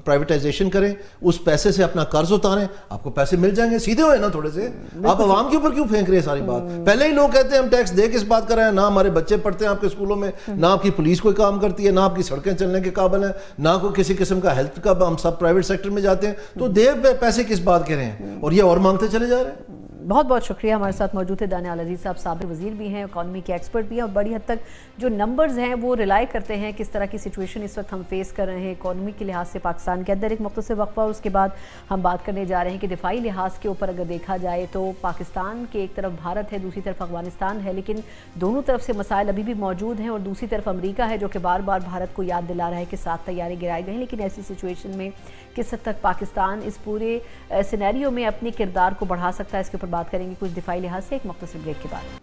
پرائیویٹائزیشن کریں، اس پیسے سے اپنا قرض اتاریں، آپ کو پیسے مل جائیں گے. سیدھے ہوئے نا تھوڑے سے. آپ عوام کے اوپر کیوں پھینک رہے ہیں ساری بات؟ پہلے ہی لوگ کہتے ہیں ہم ٹیکس دے کس بات کر رہے ہیں، نہ ہمارے بچے پڑھتے ہیں آپ کے اسکولوں میں، نہ آپ کی پولیس کوئی کام کرتی ہے، نہ آپ کی سڑکیں چلنے کے قابل ہیں، نہ کوئی کسی قسم کا ہیلتھ کا، ہم سب پرائیویٹ سیکٹر میں جاتے ہیں. تو دے پیسے کس بات کے رہے ہیں، اور یہ اور مانگتے چلے جا رہے ہیں. بہت بہت شکریہ. ہمارے ساتھ موجود ہے دانیال عزیز صاحب، سابق وزیر بھی ہیں، اکانومی کے ایکسپرٹ بھی ہیں، اور بڑی حد تک جو نمبرز ہیں وہ ریلائی کرتے ہیں کس طرح کی سچویشن اس وقت ہم فیس کر رہے ہیں اکانومی کے لحاظ سے پاکستان کے اندر. ایک مختصر وقفہ اور اس کے بعد ہم بات کرنے جا رہے ہیں کہ دفاعی لحاظ کے اوپر اگر دیکھا جائے تو پاکستان کے ایک طرف بھارت ہے، دوسری طرف افغانستان ہے، لیکن دونوں طرف سے مسائل ابھی بھی موجود ہیں، اور دوسری طرف امریکہ ہے جو کہ بار بار بھارت کو یاد دلا رہا ہے کہ 7 طیارے گرائے گئے ہیں. لیکن ایسی سچویشن میں کس حد تک پاکستان اس پورے سینیریو میں اپنے کردار کو بڑھا سکتا ہے، اس کے اوپر بات کریں گے کچھ دفاعی لحاظ سے ایک مختصر بریک کے بعد.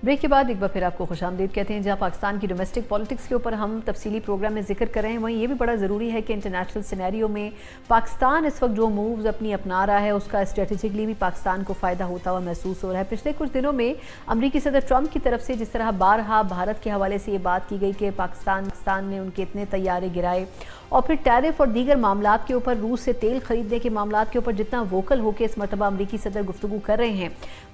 ایک بار پھر آپ کو خوش آمدید کہتے ہیں. جہاں پاکستان کی ڈومیسٹک پالیٹکس کے اوپر ہم تفصیلی پروگرام میں ذکر کر رہے ہیں، وہیں یہ بھی بڑا ضروری ہے کہ انٹرنیشنل سینیریو میں پاکستان اس وقت جو مووز اپنا رہا ہے اس کا اسٹریٹجکلی بھی پاکستان کو فائدہ ہوتا ہوا محسوس ہو رہا ہے. پچھلے کچھ دنوں میں امریکی صدر ٹرمپ کی طرف سے جس طرح بارہا بھارت کے حوالے سے یہ بات کی گئی کہ پاکستان نے ان کے اتنے طیارے گرائے، اور پھر ٹیرف اور دیگر معاملات کے اوپر، روس سے تیل خریدنے کے معاملات کے اوپر جتنا ووکل ہو کے اس مرتبہ امریکی صدر گفتگو کر رہے ہیں،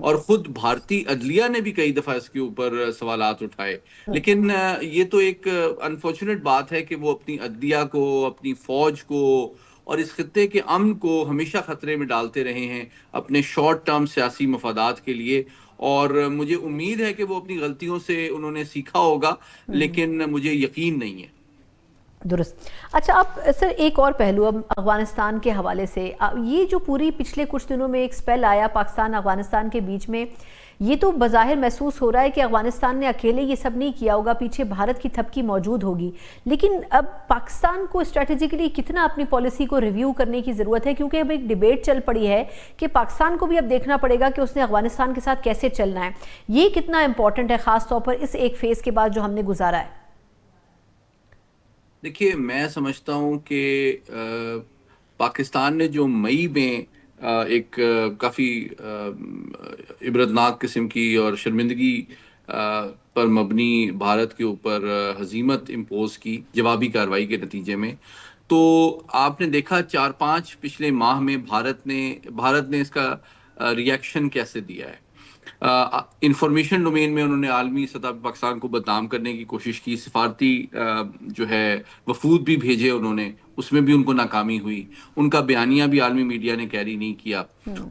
اور خود بھارتی عدلیہ نے بھی کئی دفعہ اس کے اوپر سوالات اٹھائے، لیکن یہ تو ایک انفارچونیٹ بات ہے کہ وہ اپنی عدلیہ کو، اپنی فوج کو اور اس خطے کے امن کو ہمیشہ خطرے میں ڈالتے رہے ہیں اپنے شارٹ ٹرم سیاسی مفادات کے لیے، اور مجھے امید ہے کہ وہ اپنی غلطیوں سے انہوں نے سیکھا ہوگا، لیکن مجھے یقین نہیں ہے۔ درست۔ اچھا، اب سر ایک اور پہلو اب افغانستان کے حوالے سے، یہ جو پوری پچھلے کچھ دنوں میں ایک سپیل آیا پاکستان افغانستان کے بیچ میں، یہ تو بظاہر محسوس ہو رہا ہے کہ افغانستان نے اکیلے یہ سب نہیں کیا ہوگا، پیچھے بھارت کی تھپکی موجود ہوگی، لیکن اب پاکستان کو اسٹریٹجیکلی کتنا اپنی پالیسی کو ریویو کرنے کی ضرورت ہے، کیونکہ اب ایک ڈیبیٹ چل پڑی ہے کہ پاکستان کو بھی اب دیکھنا پڑے گا کہ اس نے افغانستان کے ساتھ کیسے چلنا ہے۔ یہ کتنا امپورٹنٹ ہے خاص طور پر اس ایک فیز کے بعد جو ہم نے گزارا ہے؟ دیکھیے، میں سمجھتا ہوں کہ پاکستان نے جو مئی میں ایک کافی عبرتناک قسم کی اور شرمندگی پر مبنی بھارت کے اوپر ہزیمت امپوز کی جوابی کارروائی کے نتیجے میں، تو آپ نے دیکھا 4-5 پچھلے ماہ میں بھارت نے اس کا ریئیکشن کیسے دیا ہے۔ انفارمیشن ڈومین میں انہوں نے عالمی سطح پہ پاکستان کو بدنام کرنے کی کوشش کی، سفارتی جو ہے وفود بھی بھیجے انہوں نے، اس میں بھی ان کو ناکامی ہوئی، ان کا بیانیہ بھی عالمی میڈیا نے کیری نہیں کیا،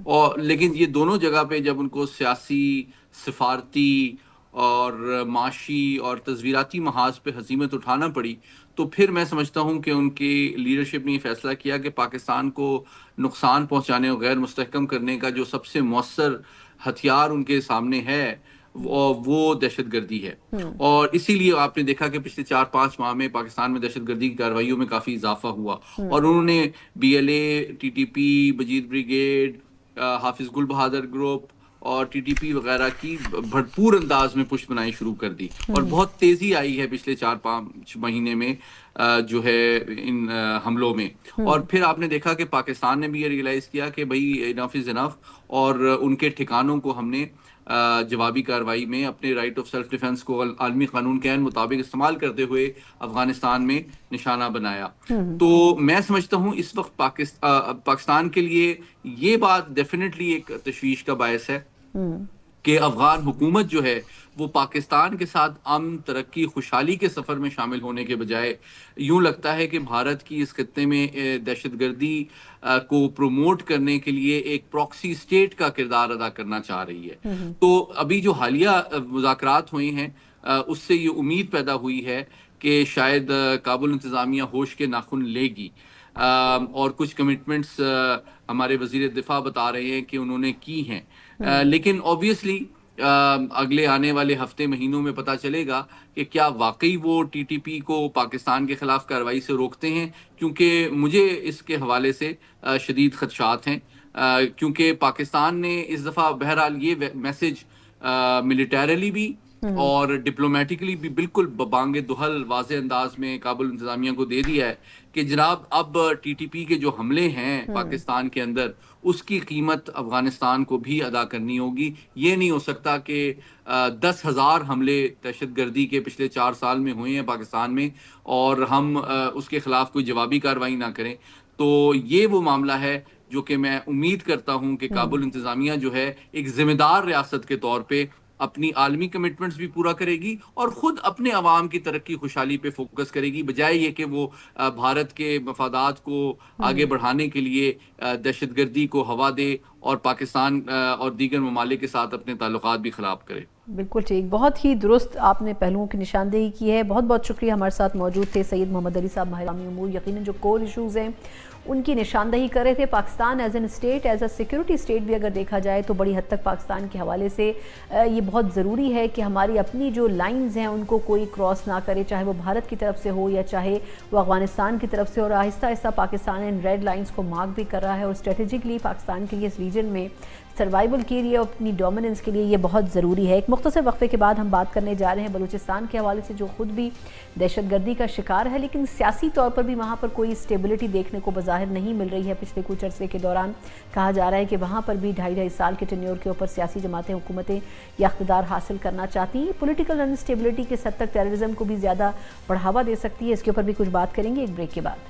اور لیکن یہ دونوں جگہ پہ جب ان کو سیاسی، سفارتی اور معاشی اور تصویراتی محاذ پہ ہزیمت اٹھانا پڑی، تو پھر میں سمجھتا ہوں کہ ان کی لیڈرشپ نے یہ فیصلہ کیا کہ پاکستان کو نقصان پہنچانے اور غیر مستحکم کرنے کا جو سب سے مؤثر ہتھیار ان کے سامنے ہے وہ دہشت گردی ہے، اور اسی لیے آپ نے دیکھا کہ پچھلے 4-5 ماہ میں پاکستان میں دہشت گردی کی کارروائیوں میں کافی اضافہ ہوا، اور انہوں نے B L A, T T P, بجیت بریگیڈ، حافظ گل بہادر گروپ اور ٹی ٹی پی وغیرہ کی بھرپور انداز میں پشت بنائی شروع کر دی، اور بہت تیزی آئی ہے پچھلے 4-5 مہینے میں جو ہے ان حملوں میں، اور پھر آپ نے دیکھا کہ پاکستان نے بھی یہ ریئلائز کیا کہ بھئی انف از انف، اور ان کے ٹھکانوں کو ہم نے جوابی کارروائی میں اپنے رائٹ آف سیلف ڈیفenس کو عالمی قانون کے عین مطابق استعمال کرتے ہوئے افغانستان میں نشانہ بنایا۔ تو میں سمجھتا ہوں اس وقت پاکستان کے لیے یہ بات ڈیفینیٹلی ایک تشویش کا باعث ہے کہ افغان حکومت جو ہے وہ پاکستان کے ساتھ امن، ترقی، خوشحالی کے سفر میں شامل ہونے کے بجائے یوں لگتا ہے کہ بھارت کی اس خطے میں دہشت گردی کو پروموٹ کرنے کے لیے ایک پراکسی اسٹیٹ کا کردار ادا کرنا چاہ رہی ہے۔ تو ابھی جو حالیہ مذاکرات ہوئے ہیں اس سے یہ امید پیدا ہوئی ہے کہ شاید کابل انتظامیہ ہوش کے ناخن لے گی، اور کچھ کمٹمنٹس ہمارے وزیر دفاع بتا رہے ہیں کہ انہوں نے کی ہیں، لیکن obviously اگلے آنے والے ہفتے مہینوں میں پتہ چلے گا کہ کیا واقعی وہ ٹی ٹی پی کو پاکستان کے خلاف کارروائی سے روکتے ہیں، کیونکہ مجھے اس کے حوالے سے شدید خدشات ہیں، کیونکہ پاکستان نے اس دفعہ بہرحال یہ میسج ملیٹریلی بھی اور ڈپلومیٹکلی بھی بالکل ببانگ دہل واضح انداز میں کابل انتظامیہ کو دے دیا ہے کہ جناب اب ٹی ٹی پی کے جو حملے ہیں پاکستان کے اندر اس کی قیمت افغانستان کو بھی ادا کرنی ہوگی۔ یہ نہیں ہو سکتا کہ 10,000 حملے دہشت گردی کے پچھلے 4 سال میں ہوئے ہیں پاکستان میں اور ہم اس کے خلاف کوئی جوابی کارروائی نہ کریں۔ تو یہ وہ معاملہ ہے جو کہ میں امید کرتا ہوں کہ کابل انتظامیہ جو ہے ایک ذمہ دار ریاست کے طور پہ اپنی عالمی کمٹمنٹس بھی پورا کرے گی اور خود اپنے عوام کی ترقی خوشحالی پہ فوکس کرے گی، بجائے یہ کہ وہ بھارت کے مفادات کو آگے بڑھانے کے لیے دہشت گردی کو ہوا دے اور پاکستان اور دیگر ممالک کے ساتھ اپنے تعلقات بھی خراب کرے۔ بالکل ٹھیک، بہت ہی درست آپ نے پہلوؤں کی نشاندہی کی ہے۔ بہت بہت شکریہ، ہمارے ساتھ موجود تھے سید محمد علی صاحب، ماہر امور، یقیناً جو کور ایشوز ہیں ان کی نشاندہی کر رہے تھے۔ Pakistan as an state, as a security state بھی اگر دیکھا جائے تو بڑی حد تک پاکستان کے حوالے سے یہ بہت ضروری ہے کہ ہماری اپنی جو لائنز ہیں ان کو کوئی کراس نہ کرے، چاہے وہ بھارت کی طرف سے ہو یا چاہے وہ افغانستان کی طرف سے، اور آہستہ آہستہ پاکستان ان ریڈ لائنز کو مارک بھی کر رہا ہے، اور اسٹریٹجکلی پاکستان کے لیے اس ریجن میں سروائیول کے لیے، اپنی ڈومیننس کے لیے یہ بہت ضروری ہے۔ ایک مختصر وقفے کے بعد ہم بات کرنے جا رہے ہیں بلوچستان کے حوالے سے، جو خود بھی دہشت گردی کا شکار ہے، لیکن سیاسی طور پر بھی وہاں پر کوئی اسٹیبلٹی دیکھنے کو بظاہر نہیں مل رہی ہے۔ پچھلے کچھ عرصے کے دوران کہا جا رہا ہے کہ وہاں پر بھی 2.5 سال کے ٹینیور کے اوپر سیاسی جماعتیں، حکومتیں یا اقتدار حاصل کرنا چاہتی ہیں۔ پولیٹیکل انسٹیبلٹی کے حد تک ٹیررزم کو بھی زیادہ بڑھاوا دے سکتی ہے، اس کے اوپر بھی کچھ بات کریں گے ایک بریک کے بعد۔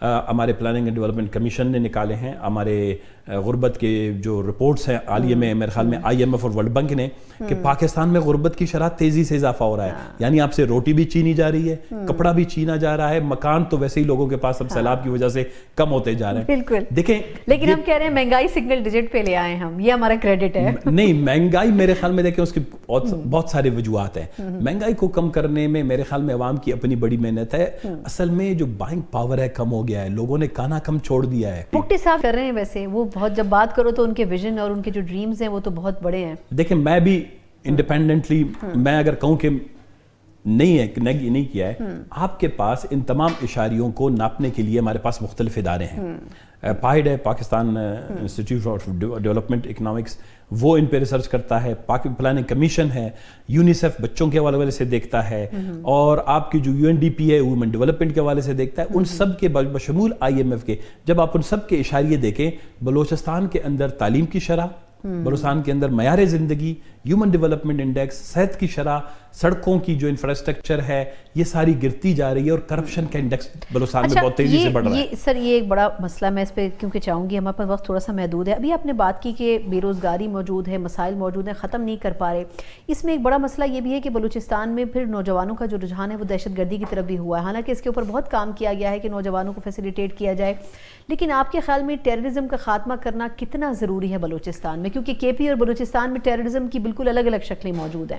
ہمارے پلاننگ اینڈ ڈیولپمنٹ کمیشن نے نکالے ہیں، ہمارے غربت کے جو رپورٹس ہیں حالیہ میں میرے خیال میں IMF اور ورلڈ بینک نے، کہ پاکستان میں غربت کی شرح تیزی سے اضافہ ہو رہا ہے. یعنی آپ سے روٹی بھی چھینی جا رہی ہے، کپڑا بھی چھینا جا رہا ہے، مکان تو ویسے ہی لوگوں کے پاس اب سیلاب کی وجہ سے کم ہوتے جا رہے ہیں. بالکل. دیکھیں لیکن ہم کہہ رہے ہیں مہنگائی سنگل ڈیجٹ پہ لے آئے ہم، یہ ہمارا کریڈٹ ہے. نہیں، مہنگائی میرے خیال میں دیکھیں اس کی بہت سارے وجوہات ہیں. مہنگائی کو کم کرنے میں میرے خیال میں عوام کی اپنی بڑی محنت ہے. اصل میں جو بائنگ پاور ہے کم ہو گیا ہے، لوگوں نے کھانا کم چھوڑ دیا ہے. بھٹی صاحب کر رہے ہیں ویسے، وہ بہت جب بات کرو تو ان کے ویژن اور ان کے جو ڈریمز ہیں وہ تو بہت بڑے ہیں. دیکھیں میں بھی انڈیپینڈنٹلی میں اگر کہوں کہ نہیں کیا ہے، آپ کے پاس ان تمام اشاریوں کو ناپنے کے لیے ہمارے پاس مختلف ادارے ہیں. پائڈ ہے، Pakistan institute of development economics, وہ ان پہ ریسرچ کرتا ہے. پلاننگ کمیشن ہے، یونیسیف بچوں کے حوالے سے دیکھتا ہے، اور آپ کی جو UNDP ہے وومن ڈیولپمنٹ کے حوالے سے دیکھتا ہے. ان سب کے بشمول IMF کے، جب آپ ان سب کے اشاریے دیکھیں، بلوچستان کے اندر تعلیم کی شرح، بلوچستان کے اندر معیار زندگی، ہیومن ڈیولپمنٹ انڈیکس، صحت کی شرح، سڑکوں کی جو انفراسٹرکچر ہے، یہ ساری گرتی جا رہی ہے، اور کرپشن کا انڈیکس بلوچستان میں بہت تیزی سے بڑھ رہا ہے. سر یہ ایک بڑا مسئلہ، میں اس پہ کیونکہ چاہوں گی، ہمارے پاس وقت تھوڑا سا محدود ہے. ابھی آپ نے بات کی کہ بے روزگاری موجود ہے، مسائل موجود ہیں، ختم نہیں کر پا رہے. اس میں ایک بڑا مسئلہ یہ بھی ہے کہ بلوچستان میں پھر نوجوانوں کا جو رجحان ہے وہ دہشت گردی کی طرف بھی ہوا ہے. حالانکہ اس کے اوپر بہت کام کیا گیا ہے کہ نوجوانوں کو فیسیلیٹیٹ کیا جائے، لیکن آپ کے خیال میں ٹیررزم کا خاتمہ کرنا کتنا ضروری ہے بلوچستان میں؟ کیونکہ KP اور بلوچستان میں ٹیررزم کی بالکل الگ الگ شکلیں موجود ہیں.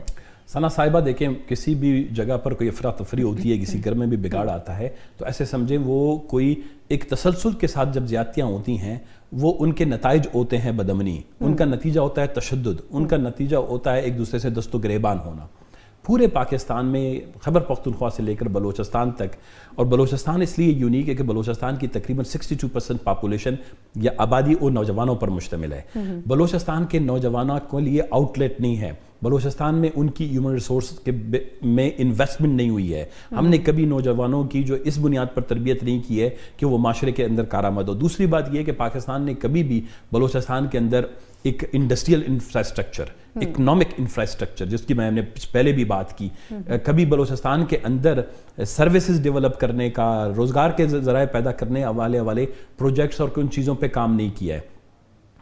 ثنا صاحبہ دیکھیں، کسی بھی جگہ پر کوئی افراتفری ہوتی ہے، کسی گھر میں بھی بگاڑ آتا ہے، تو ایسے سمجھیں وہ کوئی ایک تسلسل کے ساتھ جب زیادتیاں ہوتی ہیں، وہ ان کے نتائج ہوتے ہیں بدامنی، ان کا نتیجہ ہوتا ہے تشدد، ان کا نتیجہ ہوتا ہے ایک دوسرے سے دست و گریبان ہونا. پورے پاکستان میں خیبر پختونخوا سے لے کر بلوچستان تک، اور بلوچستان اس لیے یونیک ہے کہ بلوچستان کی تقریباً 62% پاپولیشن یا آبادی وہ نوجوانوں پر مشتمل ہے. بلوچستان کے نوجوانوں کے لیے آؤٹ لیٹ نہیں ہے. بلوچستان میں ان کی ہیومن ریسورس میں انویسٹمنٹ نہیں ہوئی ہے. ہم نے کبھی نوجوانوں کی جو اس بنیاد پر تربیت نہیں کی ہے کہ وہ معاشرے کے اندر کارآمد ہو. دوسری بات یہ ہے کہ پاکستان نے کبھی بھی بلوچستان کے اندر ایک انڈسٹریل انفراسٹرکچر، اکنامک انفراسٹرکچر، جس کی میں نے پہلے بھی بات کی، کبھی بلوچستان کے اندر سروسز ڈیولپ کرنے کا، روزگار کے ذرائع پیدا کرنے والے پروجیکٹس اور ان چیزوں پہ کام نہیں کیا ہے.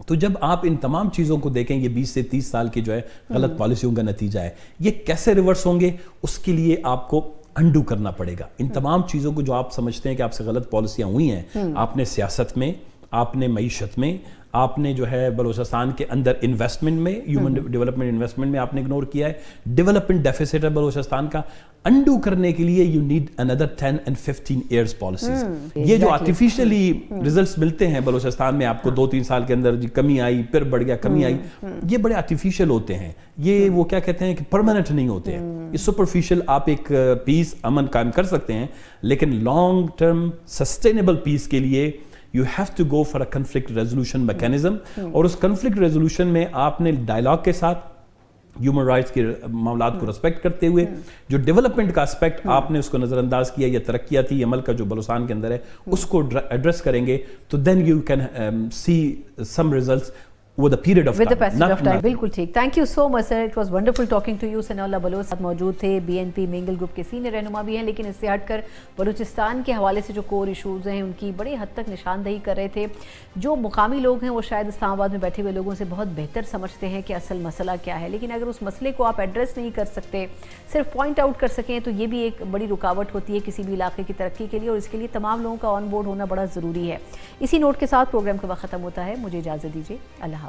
تو جب آپ ان تمام چیزوں کو دیکھیں، یہ 20 سے 30 سال کی جو ہے غلط پالیسیوں کا نتیجہ ہے. یہ کیسے ریورس ہوں گے، اس کے لیے آپ کو انڈو کرنا پڑے گا. ان تمام چیزوں کو جو آپ سمجھتے ہیں کہ آپ سے غلط پالیسیاں ہوئی ہیں، آپ نے سیاست میں، آپ نے معیشت میں، آپ نے جو ہے بلوچستان کے اندر انویسٹمنٹ میں، ہیومن ڈیولپمنٹ انویسٹمنٹ میں آپ نے اگنور کیا ہے. ڈیولپمنٹ ڈیفیسٹ ہے بلوچستان کا. انڈو کرنے کے لیے you need another 10 and 15 years policies. یہ جو آرٹیفیشلی ریزلٹس ملتے ہیں بلوچستان میں، آپ کو 2-3 سال کے اندر کمی آئی، پھر بڑھ گیا، کمی آئی، یہ بڑے آرٹیفیشل ہوتے ہیں. یہ وہ کیا کہتے ہیں کہ پرماننٹ نہیں ہوتے ہیں. یہ سپرفیشل آپ ایک پیس، امن قائم کر سکتے ہیں، لیکن لانگ ٹرم سسٹینیبل پیس کے لیے you have to go for a conflict resolution mechanism. اور اس conflict resolution میں آپ نے ڈائلاگ کے ساتھ ہیومن رائٹس کے معاملات کو رسپیکٹ کرتے ہوئے، جو ڈیولپمنٹ کا اسپیکٹ آپ نے اس کو نظر انداز کیا، یا ترقیاتی عمل کا جو بلوچستان کے اندر ہے اس کو ایڈریس کریں گے، تو then you can see some results with the period of time. With the passage of time. بالکل ٹھیک. Thank you so much sir. It was wonderful talking to you. ثناء اللہ بلوچ ساتھ موجود تھے، BNP مینگل گروپ کے سینئر رہنما بھی ہیں، لیکن اس سے ہٹ کر بلوچستان کے حوالے سے جو کور ایشوز ہیں ان کی بڑی حد تک نشاندہی کر رہے تھے. جو مقامی لوگ ہیں وہ شاید اسلام آباد میں بیٹھے ہوئے لوگوں سے بہت بہتر سمجھتے ہیں کہ اصل مسئلہ کیا ہے، لیکن اگر اس مسئلے کو آپ ایڈریس نہیں کر سکتے، صرف پوائنٹ آؤٹ کر سکیں، تو یہ بھی ایک بڑی رکاوٹ ہوتی ہے کسی بھی علاقے کی ترقی کے لیے، اور اس کے لیے تمام لوگوں کا آن بورڈ ہونا بڑا ضروری ہے. اسی نوٹ کے ساتھ پروگرام کا وقت ختم ہوتا ہے. مجھے اجازت دیجیے. اللہ حافظ.